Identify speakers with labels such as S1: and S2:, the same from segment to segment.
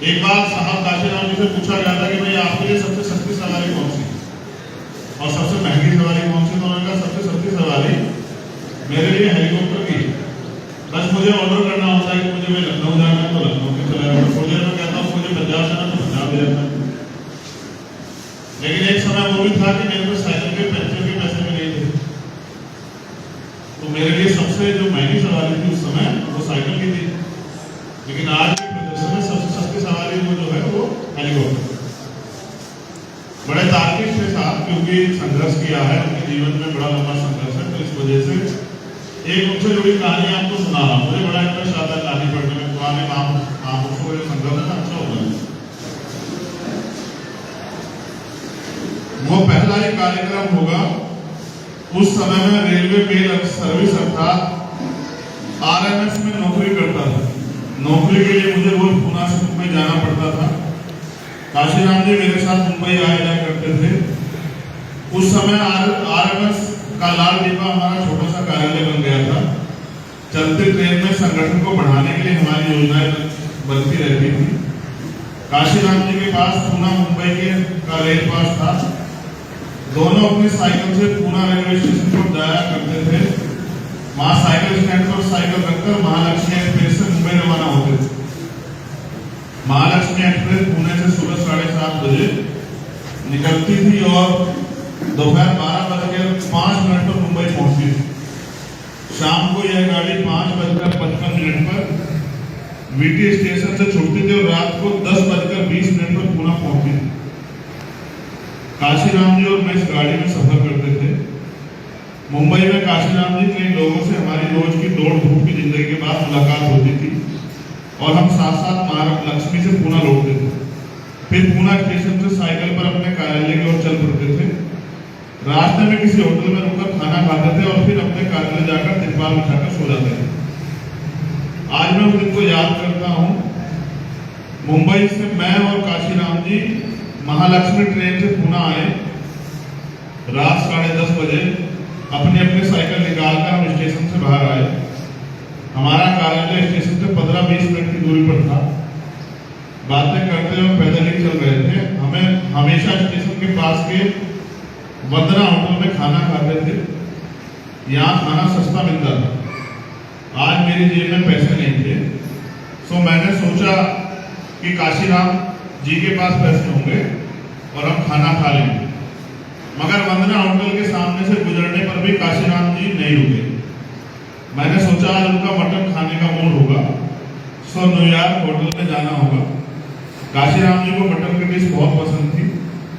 S1: एक बार साहब काशीराम जी से पूछा गया था कि भाई आपके लिए सबसे सस्ती सवारी कौन सी और सबसे महंगी सवारी कौन सी। तो उन्होंने कहा सबसे सस्ती सवारी मेरे लिए हेलीकॉप्टर की। बस मुझे ऑर्डर करना होता है कि मुझे मैं लखनऊ जाना है तो लखनऊ की चला जाता, थोड़ी देर में कहता हूँ मुझे पंजाब जाना तो पंजाब ले जाता। लेकिन एक समय वो भी था कि मेरे को साइकिल के पंचर के पैसे भी नहीं थे, तो मेरे लिए सबसे जो महंगी सवारी थी उस समय वो साइकिल की थी। लेकिन आज के प्रदर्शन में सबसे सस्ती सवारी वो जो है वो हेलीकॉप्टर। बड़े तार्किक थे साहब, क्योंकि संघर्ष किया है, उनके जीवन में बड़ा लंबा संघर्ष है, तो इस वजह से एक उनसे जुड़ी कहानी आपको सुना रहा हूँ। मुझे बड़ा इंटरेस्ट आता है कहानी पढ़ने में, पुराने महापुरुषों का जो संघर्ष है अच्छा होता है। वो पहला ही कार्यक्रम होगा उस समय में रेलवे मेल सर्विस अर्थात आरएमएस में नौकरी करता था। नौकरी के लिए मुझे रोज पुणे से मुंबई जाना पड़ता था। काशीराम जी मेरे साथ मुंबई आया जाया करते थे। उस समय आरएमएस का लाल डिब्बा हमारा छोटा सा कार्यालय बन गया था। चलते ट्रेन में संगठन को बढ़ाने के लिए हमारी योजनाएं बनती रहती थी। काशीराम जी के पास पुणे मुंबई के का रेल पास था। दोनों अपनी साइकिल से पुणे रेलवे स्टेशन पर जाया करते थे। वहां साइकिल स्टैंड पर साइकिल रखकर महालक्ष्मी एक्सप्रेस से मुंबई रवाना होते थे। महालक्ष्मी एक्सप्रेस पुणे से सुबह 7:30 बजे निकलती थी और दोपहर 12:05 पर मुंबई पहुंचती थी। शाम को यह गाड़ी 5:55 पर वीटी स्टेशन से छूटती थी और रात को 10:20 पर पुणे पहुंचती थी। काशीराम जी और मैं इस गाड़ी में सफर करते थे। मुंबई में काशीराम जी कई लोगों से हमारी रोज की दौड़ धूप की जिंदगी के बाद मुलाकात होती थी और हम साथ साथ महालक्ष्मी से पुणे लौटते थे। फिर पुणे स्टेशन से साइकिल पर अपने कार्यालय की ओर चल पड़ते थे। रास्ते में किसी होटल में रुककर खाना खाते थे और फिर अपने कार्यालय जाकर तिरपाल बिछाकर सो जाते थे। आज मैं उस दिन को याद करता हूँ। मुंबई से मैं और काशीराम जी महालक्ष्मी ट्रेन से पुणे आए। रात 10:30 बजे अपने अपने साइकिल निकालकर हम स्टेशन से बाहर आए। हमारा कार्यालय स्टेशन से 15-20 मिनट की दूरी पर था। बातें करते हुए पैदल ही चल रहे थे। हमें हमेशा स्टेशन के पास के वंदना होटल में खाना खाते थे। यहाँ खाना सस्ता मिलता था। आज मेरी जेब में पैसे नहीं थे, तो मैंने सोचा कि काशीराम जी के पास पैसे होंगे और हम खाना खा लेंगे। मगर वंदना होटल के सामने से गुजरने पर भी काशीराम जी नहीं रुके। मैंने सोचा आज उनका मटन खाने का मूड होगा, सो न्यूयॉर्क होटल में जाना होगा। काशीराम जी को मटन की डिश बहुत पसंद थी।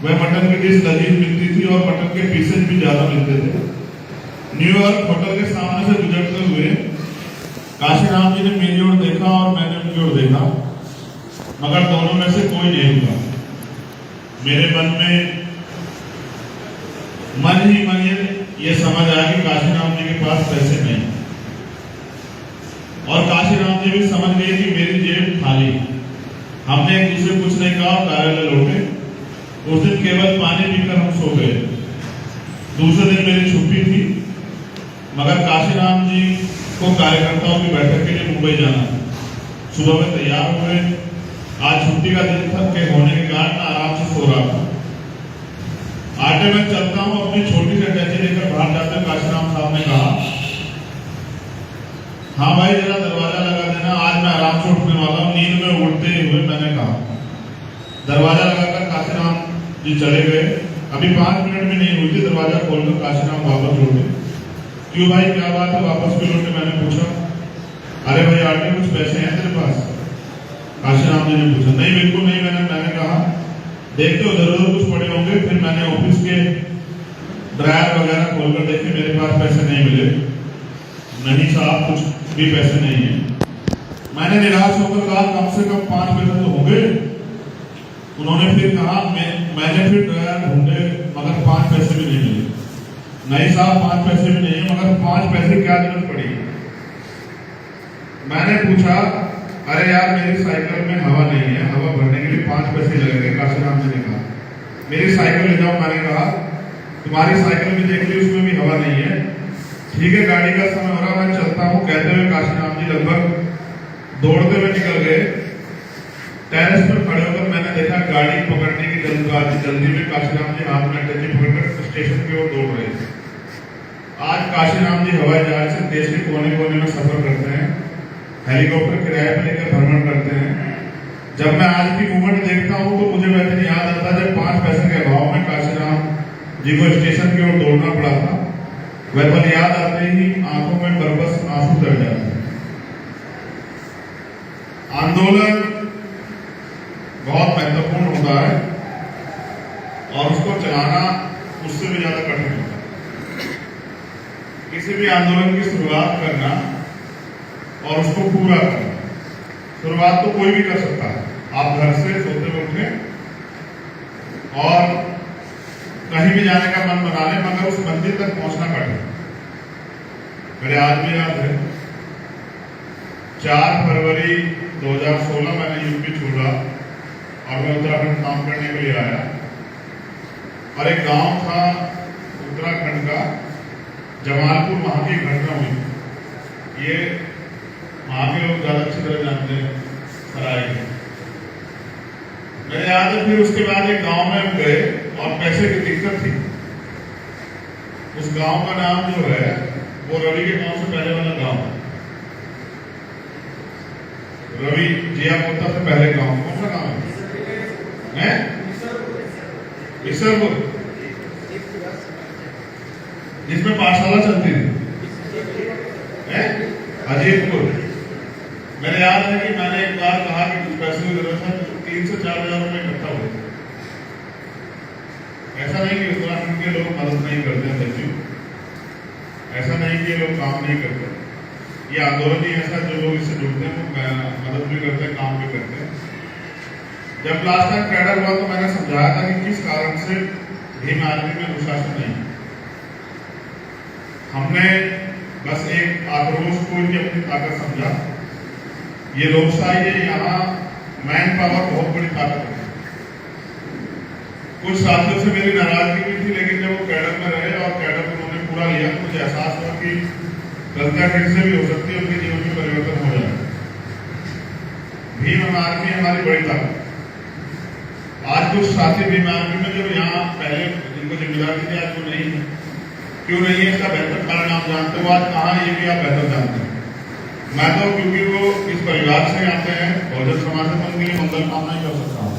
S1: वह मटन की डिश लजीज मिलती थी और मटन के पीसेज भी ज्यादा मिलते थे। न्यूयॉर्क होटल के सामने से गुजरते हुए काशीराम जी ने मेरी ओर देखा और मैंने उनकी ओर देखा, मगर दोनों में से कोई नहीं रुका। मेरे मन ही मन ये समझ आया कि काशीराम जी के पास पैसे नहीं, और काशीराम जी भी समझ गए कि मेरी जेब खाली। हमने एक दूसरे कुछ नहीं कहा, कार्यालय लौटे। उस दिन केवल पानी पीकर हम सो गए। दूसरे दिन मेरी छुट्टी थी, मगर काशीराम जी को कार्यकर्ताओं की बैठक के लिए मुंबई जाना था। सुबह में तैयार हुए। आज छुट्टी का दिन था के होने के कारण आराम से सो रहा था। आटे में चलता हूँ, अपनी छोटी सी अटैची लेकर बाहर जाते काशीराम साहब ने कहा, हाँ भाई जरा दरवाजा लगा देना, आज मैं आराम से उठने वाला हूँ। नींद में उड़ते हुए मैंने कहा। दरवाजा लगाकर काशीराम जी चले गए। अभी 5 मिनट भी नहीं हुई थी, दरवाजा खोलकर काशीराम वापस लौटे। क्यों भाई क्या बात है, वापस क्यों लौटे? मैंने पूछा। अरे भाई आटे कुछ पैसे हैं तेरे पास? काशीराम जी ने पूछा। नहीं बिल्कुल नहीं। मैंने कहा देखते हो जरूर कुछ पड़े होंगे। फिर मैंने ऑफिस के ड्रायर वगैरह खोलकर देखे, मेरे पास पैसे नहीं मिले। नहीं साहब कुछ भी पैसे नहीं है। मैंने निराश होकर कहा कम से कम 5 पैसे तो होंगे। उन्होंने फिर कहा मैंने फिर ड्रायर ढूंढे, मगर 5 पैसे भी नहीं मिले। नहीं साहब 5 पैसे भी नहीं है, मगर 5 पैसे क्या जरूरत पड़ी? मैंने पूछा अरे यार मेरी साइकिल में हवा नहीं है, हवा भरने के लिए 5 पैसे लगेंगे। काशीराम जी ने कहा मेरी साइकिल ले जाओ। मैंने कहा तुम्हारी साइकिल भी देख ली, उसमें भी हवा नहीं है। ठीक है गाड़ी का समय हो रहा, मैं चलता हूँ। कहते हुए काशीराम जी लगभग दौड़ते हुए निकल गए। टेरेस पर खड़े होकर मैंने देखा गाड़ी पकड़ने की जल्दी में काशीराम जी हाथ में अटैची पकड़कर स्टेशन की ओर दौड़ रहे थे। आज काशीराम जी हवाई जहाज से देश के कोने कोने में सफर करते हैं, हेलीकॉप्टर किराए पर लेकर भ्रमण करते हैं। जब मैं आज की मूवमेंट देखता हूँ तो मुझे वह दिन याद आता है जब 5 पैसे के अभाव में काशीराम जी को स्टेशन की ओर दौड़ना पड़ा था। वह पल याद आते ही आंखों में बरबस आंसू चढ़ जाते हैं। आंदोलन बहुत महत्वपूर्ण होता है और उसको चलाना उससे भी ज्यादा कठिन होता है। किसी भी आंदोलन की शुरुआत करना और उसको पूरा करना, शुरुआत तो कोई भी कर सकता है। आप घर से सोते उठे और कहीं भी जाने का मन बना ले, मगर उस मंदिर तक पहुंचना कठिन। मेरे आज भी याद है 4 फरवरी 2016 मैंने यूपी छोड़ा और मैं उत्तराखंड काम करने के लिए आया और एक गांव था उत्तराखंड का जमालपुर, वहां की घटना हुई। ये वहां के लोग ज्यादा अच्छी तरह जानते हैं, सराय के। मेरे याद है फिर उसके बाद एक गांव में हम गए और पैसे की दिक्कत थी। उस गांव का नाम जो है वो रवि के गांव से पहले वाला गांव है। रवि जिया मोता से पहले गांव कौन सा गांव है? ईसरपुर, जिसमें पाठशाला चलती थी, अजीतपुर। मेरे याद है कि मैंने एक बार कहा कि कुछ पैसे की जरूरत है, 3 से 4 हजार रुपए इकट्ठा हुए। ऐसा नहीं कि उत्तराखंड के लोग मदद नहीं करते हैं बच्चों, ऐसा नहीं कि ये लोग काम नहीं करते। ये आंदोलन ही ऐसा, जो लोग इससे जुड़ते हैं वो मदद भी करते हैं, काम भी करते हैं। जब लास्ट टाइम कैडर हुआ तो मैंने समझाया था कि किस कारण से भीम आर्मी में अनुशासन नहीं। हमने बस एक आक्रोश को ही अपनी ताकत समझा। ये लोकशाही है, यहाँ मैन पावर बहुत बड़ी ताकत है। कुछ साथियों से मेरी नाराजगी भी थी, लेकिन जब वो कैडर में रहे और कैडर उन्होंने पूरा लिया तो मुझे एहसास हुआ कि गलतियां फिर से भी हो सकती है, उनके जीवन में परिवर्तन हो जाए। भीम आर्मी हमारी बड़ी ताकत। आज कुछ साथी भीम आर्मी में जब यहाँ पहले जिनको जिम्मेदारी थी, आज वो नहीं है। क्यों नहीं है इसका बेहतर कारण आप जानते हो। आज कहाँ ये भी आप बेहतर जानते हैं। मैं तो क्योंकि वो इस परिवार से आते हैं, बहुजन समाज से, तो उनके लिए मंगल कामना ही कर सकता हूँ।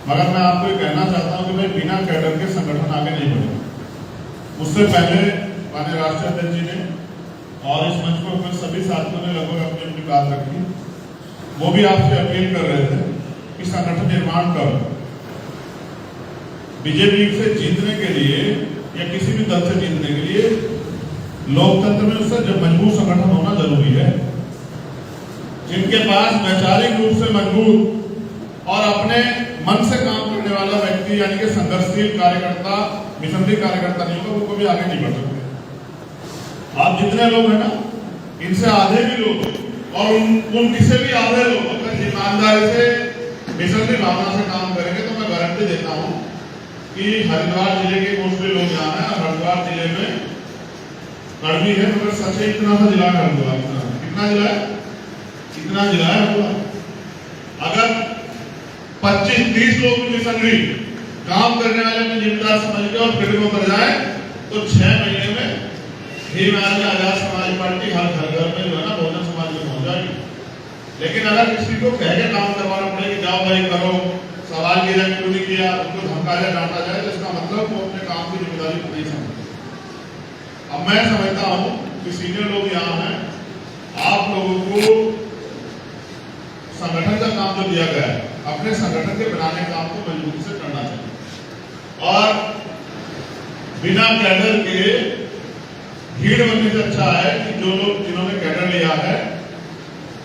S1: मगर मैं आपको ये कहना चाहता हूँ कि भाई बिना कैडर के संगठन आगे नहीं बढ़े। उससे पहले माननीय राष्ट्रीय अध्यक्ष जी ने और इस मंच पर उपस्थित सभी साथियों ने लगभग अपनी अपनी बात रखी। वो भी आपसे अपील कर रहे थे कि संगठन निर्माण करो। बीजेपी से जीतने के लिए या किसी भी दल से जीतने के लिए लोकतंत्र में उससे जब मजबूत संगठन होना जरूरी है, जिनके पास वैचारिक रूप से मजबूत और अपने मन से काम करने वाला व्यक्ति, यानी कि संघर्षशील कार्यकर्ता, मिशनरी कार्यकर्ता नहीं होगा, वो कभी आगे नहीं बढ़ सकते। आप जितने लोग हैं ना, इनसे आधे भी लोग और उनकी से भी आधे लोग अगर ईमानदारी से मिशनरी भावना से काम करेंगे तो मैं गारंटी देता हूँ कि हरिद्वार जिले के मोस्टली लोग यहाँ हैं। हरिद्वार जिले में कड़वी है, मगर सच है इतना सा जिला है हरिद्वार। कितना जिला है? इतना जिला है हरिद्वार। अगर 25-30 लोग मिशनरी काम करने वाले में जिम्मेदार समझ के और फील्ड में उतर जाए तो 6 महीने में भीम आर्मी आजाद समाज पार्टी हर घर में जो है ना बहुजन समाज में पहुंच जाएगी। लेकिन अगर किसी को कह के काम करवाना पड़े कि जाओ भाई करो, सवाल किया जाए क्यों नहीं किया, उनको धमकाया डांटा जाए, तो इसका मतलब वो अपने काम की जिम्मेदारी को नहीं समझते। अब मैं समझता हूं कि सीनियर लोग यहाँ हैं, आप लोगों को संगठन का काम जो दिया गया है, अपने संगठन के बनाने काम को मजबूती से करना चाहिए और बिना कैडर के भीड़ बनने से अच्छा है कि जो लोग जिन्होंने कैडर लिया है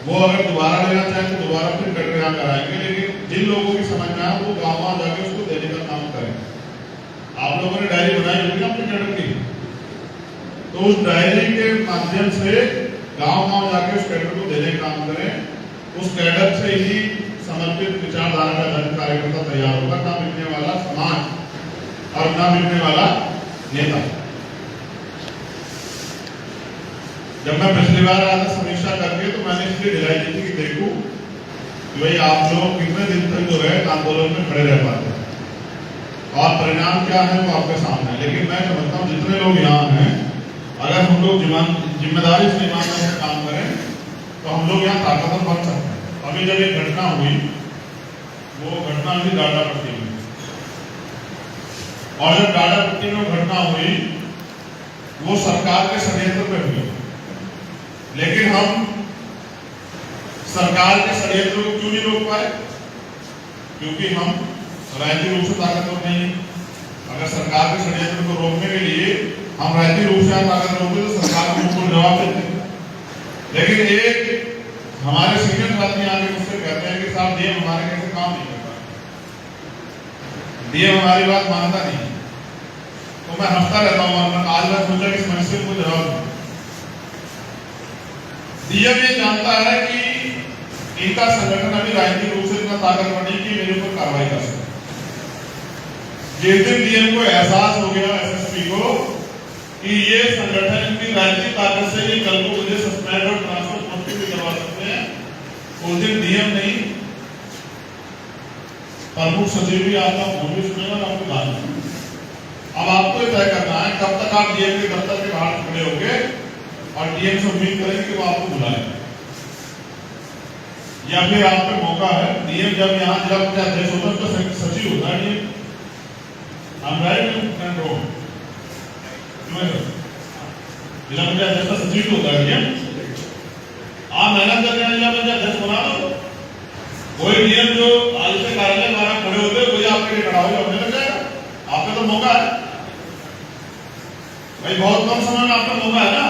S1: वो अगर दोबारा लेना चाहें तो दोबारा फिर कैडर यहाँ कराएंगे। लेकिन जिन लोगों की समझ में आए वो गाँव जाके उसको देने का काम करें। आप लोगों ने डायरी बनाई होगी ना अपने कैडर की, तो उस डायरी के माध्यम से गाँव जाके उस कैडर को देने का काम करें। उस कैडर से ही समर्पित विचारधारा का दल कार्यकर्ता तैयार होगा, ना मिलने वाला समाज और ना मिलने वाला नेता। जब मैं पिछली बार आया था समीक्षा करके तो मैंने इसलिए ढिलाई दी थी कि देखो कि भाई आप लोग कितने दिन तक जो है आंदोलन में खड़े रह पाते हैं और परिणाम क्या है वो आपके सामने है। लेकिन मैं समझता हूँ जितने लोग यहाँ हैं, अगर हम लोग जिम्मेदारी से ईमानदारी से काम करें तो हम लोग यहाँ ताकतवर बन सकते हैं। अभी जब एक घटना हुई, वो घटना हुई डाडापट्टी में, और जब डाडापट्टी में घटना हुई वो सरकार के षड्यंत्र पे हुई, लेकिन हम सरकार के षड्यंत्र को क्यों नहीं रोक पाए? क्योंकि हम राजनीतिक रूप से ताकतवर नहीं है। अगर सरकार के षड्यंत्र को रोकने के लिए हम राजनीतिक रूप से ताकतवर होते तो सरकार को बिल्कुल जवाब देते। लेकिन एक हमारे सीनियर साथी आके मुझसे कहते हैं कि साहब डीएम हमारे कैसे काम नहीं करता, डीएम हमारी बात मानता नहीं। तो मैं हंसता रहता हूँ और आज मैं सोचा कि इस समस्या को जवाब दूं। डीएम ये जानता है कि इनका संगठन अभी राजनीतिक रूप से इतना ताकतवर नहीं कि मेरे ऊपर कार्रवाई कर सके। जिस दिन डीएम को एहसास हो गया एसएसपी को कि ये संगठन की राजनीतिक ताकत से ये कल को मुझे सस्पेंड और ट्रांसफर पोस्टिंग भी करवा सकते हैं, उस दिन डीएम नहीं प्रमुख सचिव भी आपका फोन भी सुनेगा और आपको बात नहीं। अब आपको ये तय करना है कब तक आप डीएम के दफ्तर के बाहर खड़े होंगे और डीएम से उम्मीद करेंगे कि वो आपको बुलाए, या फिर आप पे मौका है डीएम जब यहाँ जिला पंचायत अध्यक्ष होता है तो सचिव होता है डीएम। हम राइट एंड रॉन्ग जिला पंचायत अध्यक्ष का सचिव होता है डीएम। आप मेहनत करके जिला पंचायत अध्यक्ष बना दो, कोई डीएम जो आज से कार्यालय द्वारा खड़े होते कोई आपके लिए खड़ा हो जाने लग जाएगा। आप पे तो मौका है भाई, बहुत कम समय में आपका मौका है ना।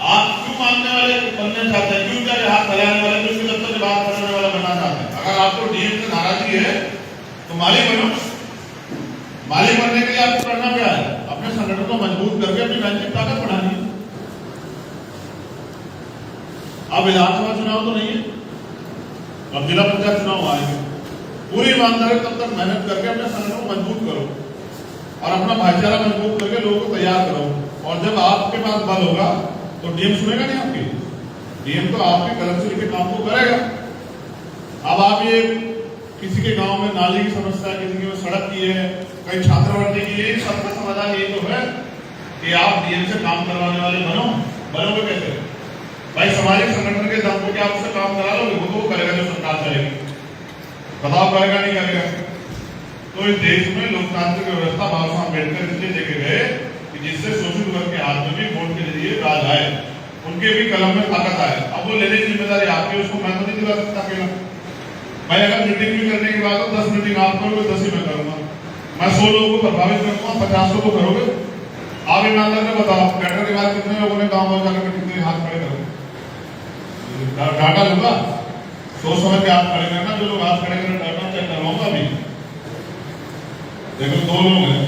S1: आप क्यों मांगने वाले बनना चाहते हैं, क्यों क्या हाथ फैलाने वाले, क्यों दफ्तर से बात करने वाला बनना चाहते हैं? अगर आपको डीएम से नाराजगी है तो मालिक बनो। मालिक बनने के लिए आपको करना क्या है? अपने संगठन को मजबूत करके अपनी राजनीतिक ताकत बढ़ानी है। अब विधानसभा चुनाव तो नहीं है, अब जिला पंचायत चुनाव आएंगे। पूरी ईमानदारी तब तक मेहनत करके अपने संगठन को मजबूत करो और अपना भाईचारा मजबूत करके लोगों को तैयार करो। और जब आपके पास बल होगा तो डीएम सुनेगा नहीं आपकी, डीएम तो आपके कलम से लिखे काम को करेगा। अब आप ये किसी के गांव में नाली की समस्या है, किसी के सड़क की है, कहीं छात्रवृत्ति की है, सबका समाधान ये तो है कि आप डीएम से काम करवाने वाले बनो। बनोगे कैसे भाई? सामाजिक संगठन के दम पे आप उससे काम करा लोगे? वो तो करेगा जो सरकार करेगी, बताओ करेगा नहीं करेगा? तो इस देश में लोकतांत्रिक व्यवस्था बाबा साहब अम्बेडकर इसलिए देखे गए कि जिससे शोषित वर्ग के हाथ में भी वोट के जरिए राज आए, उनके भी कलम में ताकत आए। अब वो लेने की जिम्मेदारी आपकी, उसको मैं तो नहीं दिला सकता अकेला। भाई अगर मीटिंग भी करने की बात हो 10 मीटिंग आप करोगे, 10 ही मैं करूंगा। मैं 100 लोगों को प्रभावित करूंगा, 50 लोगों को करोगे। आप ईमानदार में बताओ बैठक के बाद कितने लोगों ने गाँव में जाकर कितने हाथ खड़े करोगे? डाटा लूंगा, सोच समझ के हाथ खड़े करना। जो लोग हाथ खड़े करना डाटा चेक करवाऊंगा। अभी देखो 2 लोग हैं,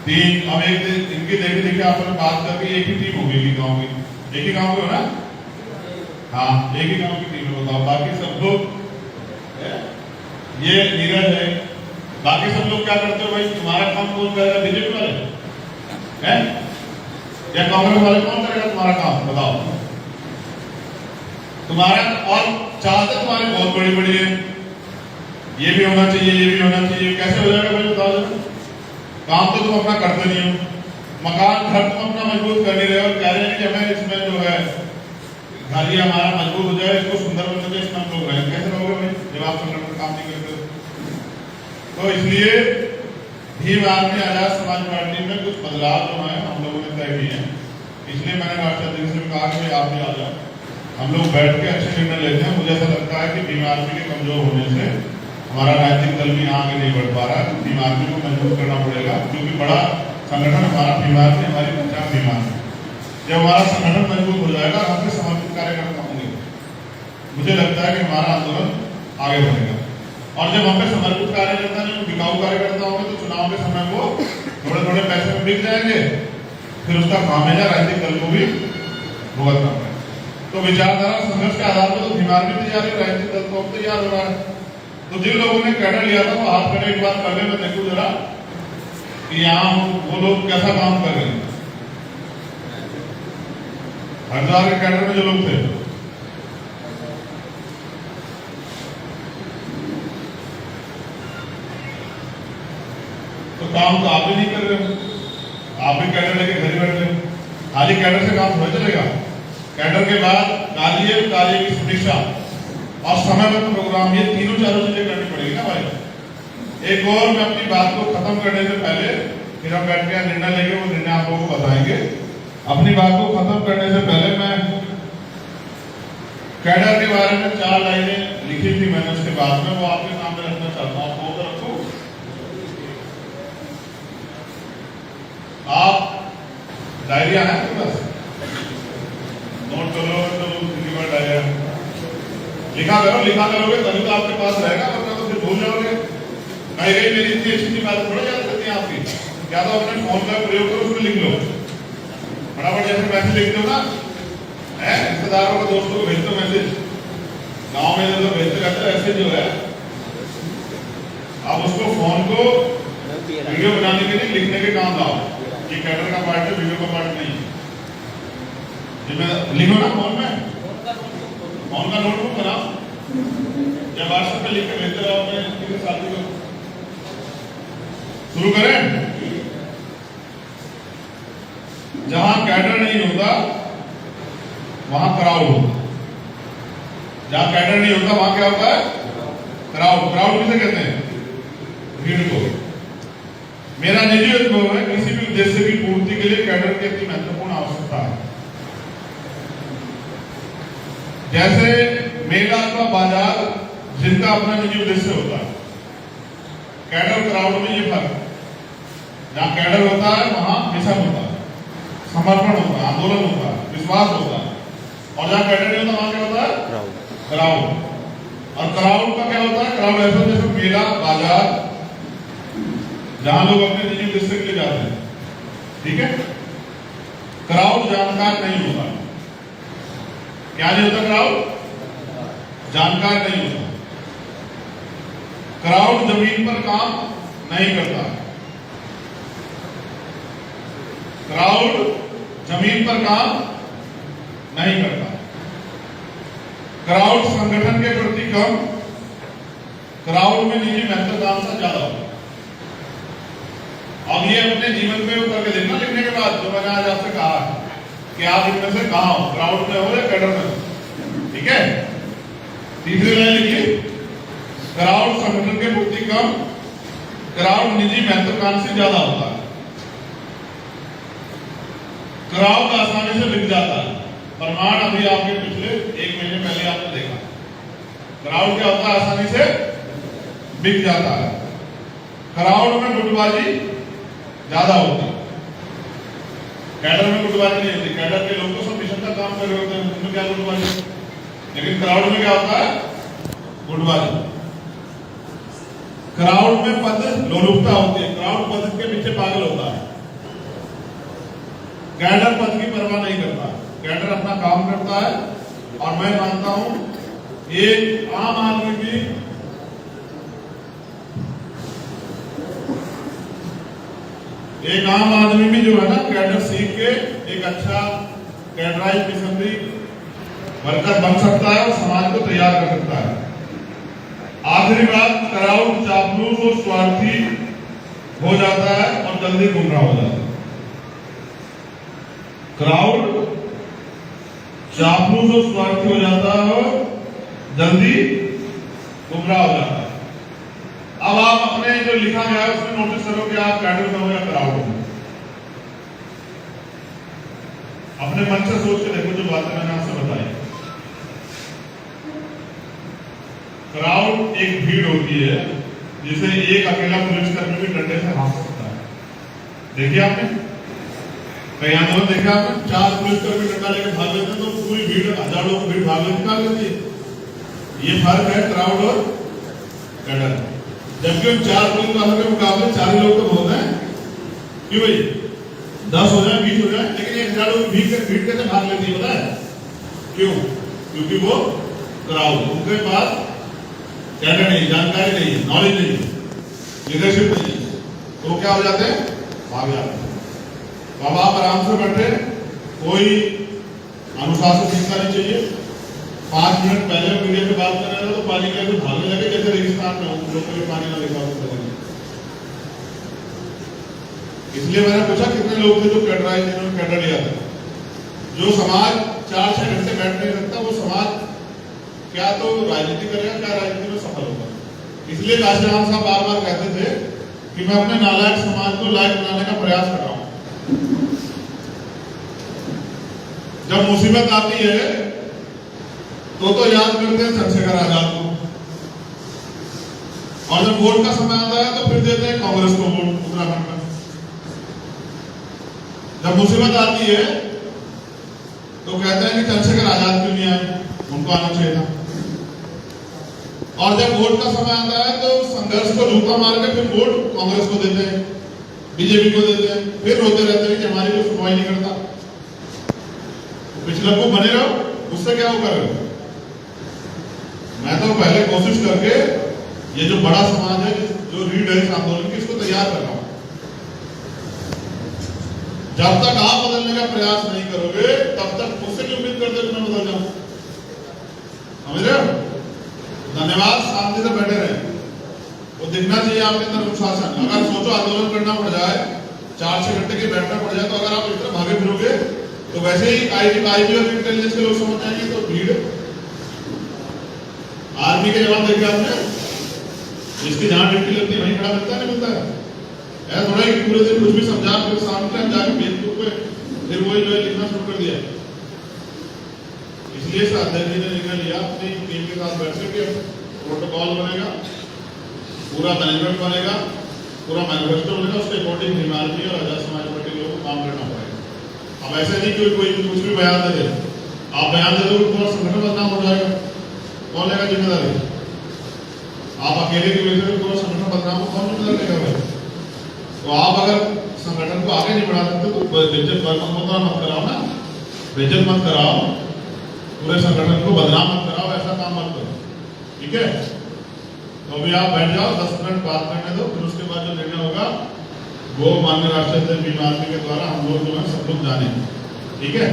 S1: 3, अब एक इनकी देखे देखे आपने बात करके एक ही टीम होगी गांव की, एक ही गांव के हो ना? हाँ, एक ही गांव की टीम है। बताओ बाकी सब लोग, ये नीरज है, बाकी सब लोग क्या करते हो भाई? तुम्हारा काम कौन करेगा? बीजेपी वाले हैं या कांग्रेस वाले? कौन करेगा तुम्हारा काम? बताओ। तुम्हारा और चाहते तुम्हारी बहुत बड़ी बड़ी है, ये भी होना चाहिए, ये भी होना चाहिए। कैसे हो जाएगा भाई बताओ जरा? काम तो तुम अपना करते नहीं हो, मकान घर तुम अपना मजबूत कर नहीं रहे हो, कह रहे हैं कि हमें इसमें जो है घर ही हमारा मजबूत हो जाए, इसको सुंदर बन जाए, इसमें हम लोग रहें। कैसे रहोगे भाई जब आप संगठन काम नहीं करते? तो इसलिए भीम आर्मी आजाद समाज पार्टी में कुछ बदलाव जो है हम लोगों ने तय किए हैं। इसलिए मैंने राष्ट्रीय अध्यक्ष से कहा कि आप भी आ जाओ, हम लोग बैठ के अच्छे निर्णय लेते हैं। मुझे ऐसा लगता है कि भीम आर्मी के कमजोर होने से हमारा राजनीतिक दल भी यहाँ आगे नहीं बढ़ पा रहा है। भीम आर्मी को मजबूत करना पड़ेगा, क्योंकि बड़ा संगठन हमारा भीम आर्मी, हमारी पंचायत भीम आर्मी। जब हमारा संगठन मजबूत हो जाएगा, हमसे समर्पित कार्यकर्ता होंगे, मुझे लगता है कि हमारा आंदोलन आगे बढ़ेगा। और जब हमें समर्पित कार्यकर्ता नहीं, बिकाऊ कार्यकर्ता होंगे तो चुनाव के समय वो थोड़े थोड़े पैसे में बिक जाएंगे, फिर उसका खामियाजा राजनीतिक दल को भी भुगतना पड़ेगा। तो विचारधारा संघर्ष के आधार पर तो भीम आर्मी तैयार है, राजनीतिक दल तो तैयार हो रहा है। तो जिन लोगों ने कैडर लिया था वो हाथ खड़े एक बार करने में देखो जरा कि यहाँ वो लोग कैसा काम कर रहे हैं। हरिद्वार के कैडर में जो लोग थे तो काम तो आप भी नहीं कर रहे हो, आप भी कैडर लेके घर ही बैठ रहे हो। खाली कैडर से काम थोड़ा चलेगा। कैडर के बाद कार्य की समीक्षा और समयबद्ध प्रोग्राम, ये तीनों चारों चीजें करनी पड़ेगी ना भाई। एक और मैं अपनी बात को खत्म करने से पहले फिर हम बैठ के निर्णय लेंगे, वो निर्णय आप लोगों को बताएंगे। अपनी बात को खत्म करने से पहले मैं कैडर के बारे में 4 लाइनें लिखी थी मैंने उसके बाद में, वो आपके सामने रखना चाहता हूँ। आपको रखो, आप डायरिया है आपके पास, नोट कर लो तो डायरिया लिखा करो, लिखा करोगे तभी तो आपके पास रहेगा, वरना तो फिर भूल जाओगे। कहीं गई मेरी इतनी अच्छी बात थोड़ा याद करती है आपकी, क्या तो अपने फोन का प्रयोग करो, उसमें लिख लो फटाफट, जैसे मैसेज लिखते हो ना, है रिश्तेदारों को दोस्तों को भेजते हो मैसेज, गाँव में जो भेजते रहते हैं ऐसे जो है, आप उसको फोन को वीडियो बनाने के लिए लिखने के काम लाओ। ये कैडर का पार्ट है, वीडियो का पार्ट नहीं है। लिखो ना फोन में, फोन का नोटबुक बनाओ या व्हाट्सएप पे लिख के भेजते रहो अपने किसी साथी को। शुरू करें। जहां कैडर नहीं होता वहां क्राउड होता, जहां कैडर नहीं होता वहां क्या होता है? क्राउड। क्राउड किसे कहते हैं? भीड़ को। मेरा निजी अनुभव है, किसी भी उद्देश्य की पूर्ति के लिए कैडर की अति महत्वपूर्ण आवश्यकता है। जैसे मेला का बाजार जिनका अपना निजी उद्देश्य होता है, कैडर क्राउड में ये फर्क। जहां कैडर होता है वहां मिशन होता है, समर्पण होता है, आंदोलन होता है, विश्वास होता है। और जहां कैडर नहीं होता वहां क्या होता है? क्राउड। और क्राउड का क्या होता है? क्राउड ऐसा जैसे मेला बाजार जहां लोग अपने निजी उद्देश्य के लिए जाते हैं, ठीक है। क्राउड जानकार नहीं होता। क्या नहीं होता? क्राउड जानकार नहीं होता। क्राउड जमीन पर काम नहीं करता। क्राउड जमीन पर काम नहीं करता। क्राउड संगठन के प्रति कम, क्राउड में निजी महत्वाकांक्षा ज्यादा होता है। अब ये अपने जीवन में उतर के देखना लिखने के बाद, जो मैंने आज आपसे कहा कि आप इनमें से कहां हो, क्राउड में हो या कैडर में हो, ठीक है। तीसरी लाइन लिखिए, क्राउड संगठन के प्रति कम, क्राउड निजी महत्वाकांक्षा ज्यादा होता है। क्राउड आसानी से बिक जाता है। प्रमाण अभी आपके पिछले 1 महीने पहले आपने देखा। क्राउड क्या होता है? आसानी से बिक जाता है। क्राउड में गुटबाजी ज्यादा होती है। कैडर में गुटबाजी नहीं होती। कैडर के लोग तो सब मिशन का काम कर रहे होते हैं, उनमें क्या गुटबाजी, लेकिन क्राउड में क्या होता है? गुटबाजी। क्राउड में पद लोलुपता होती है। क्राउड पद के पीछे पागल होता है। कैडर पद की परवाह नहीं करता। कैडर अपना काम करता है। और मैं मानता हूं एक आम आदमी की भी जो है ना, कैडर सीख के एक अच्छा कैडराइज मिशनरी वर्कर बन सकता है और समाज को तैयार कर सकता है। आखिरी बात, क्राउड चापलूस और स्वार्थी हो जाता है और जल्दी गुमराह हो जाता है। क्राउड चापलूस और स्वार्थी हो जाता है और जल्दी गुमराह हो जाता है। अब आप अपने जो लिखा गया है उसमें नोटिस करो कि आप कैडर में हो या क्राउड में। अपने मन से सोच के देखो जो बातें मैंने आपसे बताई। क्राउड एक भीड़ होती है जिसे एक अकेला पुलिसकर्मी भी डंडे से हाँक सकता है। देखिए आपने कई आंदोलन देखा आपने, 4 पुलिसकर्मी डंडा लेकर भाग लेते हैं तो पूरी भीड़, हजारों की भीड़ भाग निकाल लेती है। ये फर्क है क्राउड और कैडर। जबकि उन 4 पुलिस वालों के मुकाबले 4 ही लोग तो बहुत हैं। क्यों भाई? 10 हो जाए 20 हो जाए, लेकिन 1000 लोग भीड़ कैसे भाग लेती है पता है क्यों? क्योंकि वो क्राउड, उनके पास कैडर नहीं, जानकारी नहीं, नॉलेज नहीं, लीडरशिप नहीं, तो क्या हो जाते हैं? भाग जाते हैं। अब आप आराम से बैठे, कोई अनुशासन दिखता नहीं चाहिए। 5 मिनट पहले मीडिया से बात कर रहे हो तो पानी के भागने लगे जैसे रेगिस्तान में लोगों को पानी ना दिखा। इसलिए मैंने पूछा कितने लोग थे जो कैडर आए जिन्होंने कैडर लिया था। जो समाज 4-6 घंटे बैठ नहीं सकता वो समाज क्या तो राजनीति करेगा, क्या राजनीति में सफल होगा। इसलिए काशीराम साहब बार बार कहते थे कि मैं अपने नालायक समाज को लायक बनाने का प्रयास कर रहा हूं। जब मुसीबत आती है तो याद करते हैं चंद्रशेखर आजाद को, और जब वोट का समय आता है तो फिर देते हैं कांग्रेस को वोट उत्तराखंड में। जब मुसीबत आती है तो कहते हैं कि चंद्रशेखर आजाद क्यों नहीं आए, उनको आना चाहिए था। और जब वोट का समय आता है तो संघर्ष को जूता मार के फिर वोट कांग्रेस को देते हैं, बीजेपी को देते हैं, फिर रोते रहते हैं कि हमारी कोई सुनवाई नहीं करता। तो पिछले को बने रहो, उससे क्या वो कर रहे हो। मैं तो पहले कोशिश करके ये जो बड़ा समाज है, जो रीढ़ है इस आंदोलन की, इसको तैयार कर रहा हूं। जब तक आप बदलने का प्रयास नहीं करोगे तब तक मुझसे क्यों उम्मीद करते हो मैं बदल जाऊं। समझ रहे हो। धन्यवाद, शांति से बैठे रहे। वो दिखना चाहिए आपके अंदर अनुशासन। अगर सोचो आंदोलन करना पड़ जाए, 4-6 घंटे के बैठना पड़ जाए, तो अगर आप इतना भागे फिरोगे तो वैसे ही आईबी और इंटेलिजेंस के लोग समझ जाएंगे तो भीड़। आर्मी के जवाब देखे आपने, जिसकी जहां ड्यूटी लगती है वहीं खड़ा मिलता है, नहीं मिलता है। ऐसा थोड़ा कि पूरे दिन कुछ भी समझा फिर सामने जाके फेसबुक पे फिर वही जो है लिखना शुरू कर दिया। इसलिए अध्यक्ष जी ने निर्णय लिया अपनी टीम के साथ बैठ के प्रोटोकॉल बनेगा, पूरा मैनेजमेंट बनेगा, पूरा मैनिफेस्टो बनेगा, उसके अकॉर्डिंग हिमालय और आजाद समाज पार्टी लोगों को काम करना पड़ेगा। अब ऐसे नहीं कि कोई कुछ भी बयान दे दे, आप बयान दे दो पूरा संगठन बदनाम हो जाएगा, कौन लेगा जिम्मेदारी। आप अकेले की वजह से पूरा संगठन बदनाम हो, कौन जिम्मेदारी लेगा भाई। तो आप अगर संगठन को आगे नहीं बढ़ा सकते तो बेइज्जत मत कराओ ना, बेइज्जत मत कराओ, पूरे संगठन को बदनाम मत कराओ, ऐसा काम मत करो, ठीक है। तो अभी आप बैठ जाओ, 10 मिनट बात करने दो, फिर उसके बाद जो निर्णय होगा वो माननीय राष्ट्रीय अध्यक्ष भीम आर्मी के द्वारा हम लोग जो है सब लोग जाने, ठीक है।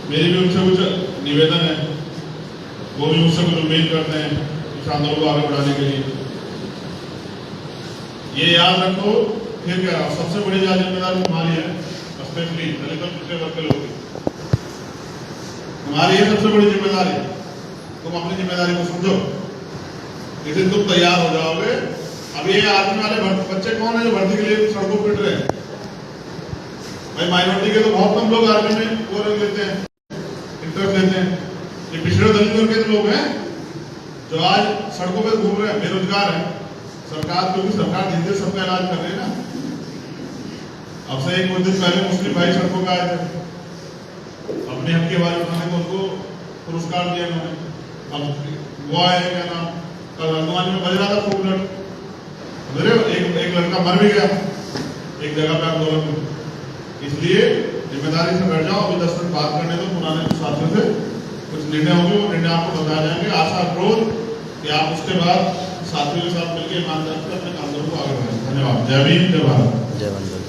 S1: मेरी भी उनसे कुछ निवेदन है, वो भी मुझसे कुछ उम्मीद करते हैं इस आंदोलन को आगे बढ़ाने के लिए। ये याद रखो, फिर कह रहा हूं, सबसे बड़ी जिम्मेदारी हमारी है, स्पेशली दलित और पिछड़े वर्ग के लोगों की। हमारी ये सबसे बड़ी जिम्मेदारी है। तुम अपनी जिम्मेदारी को समझो, इस दिन तुम तैयार हो जाओगे। अब ये आर्मी वाले बच्चे कौन है जो भर्ती के लिए सड़कों पर फिट रहे हैं भाई। माइनॉरिटी के तो बहुत कम लोग आर्मी में वो लेते हैं, इंटरेस्ट लेते हैं। ये पिछड़े दलित वर्ग के लोग हैं जो आज सड़कों पर घूम रहे हैं, बेरोजगार हैं। सरकार, क्योंकि सरकार दिन दिन सबका इलाज कर रही है ना। अब से कुछ दिन पहले मुस्लिम भाई सड़कों पर आए थे, अपने हक की आवाज उठाने को उनको पुरस्कार दिया उन्होंने। अब वो आए, क्या नाम, कल हल्द्वानी में बज रहा था खूब लड़, एक लड़का मर भी गया एक जगह पे आंदोलन में। इसलिए जिम्मेदारी से बैठ जाओ, अभी 10 मिनट बात करने दो पुराने साथियों से, कुछ निर्णय होंगे, वो निर्णय आपको बताए जाएंगे। आशा क्रोध कि आप उसके बाद साथियों के साथ मिलकर ईमानदारी से अपने आंदोलन को आगे बढ़ाएं। धन्यवाद। जय भीम, जय भारत,
S2: जय वंदे।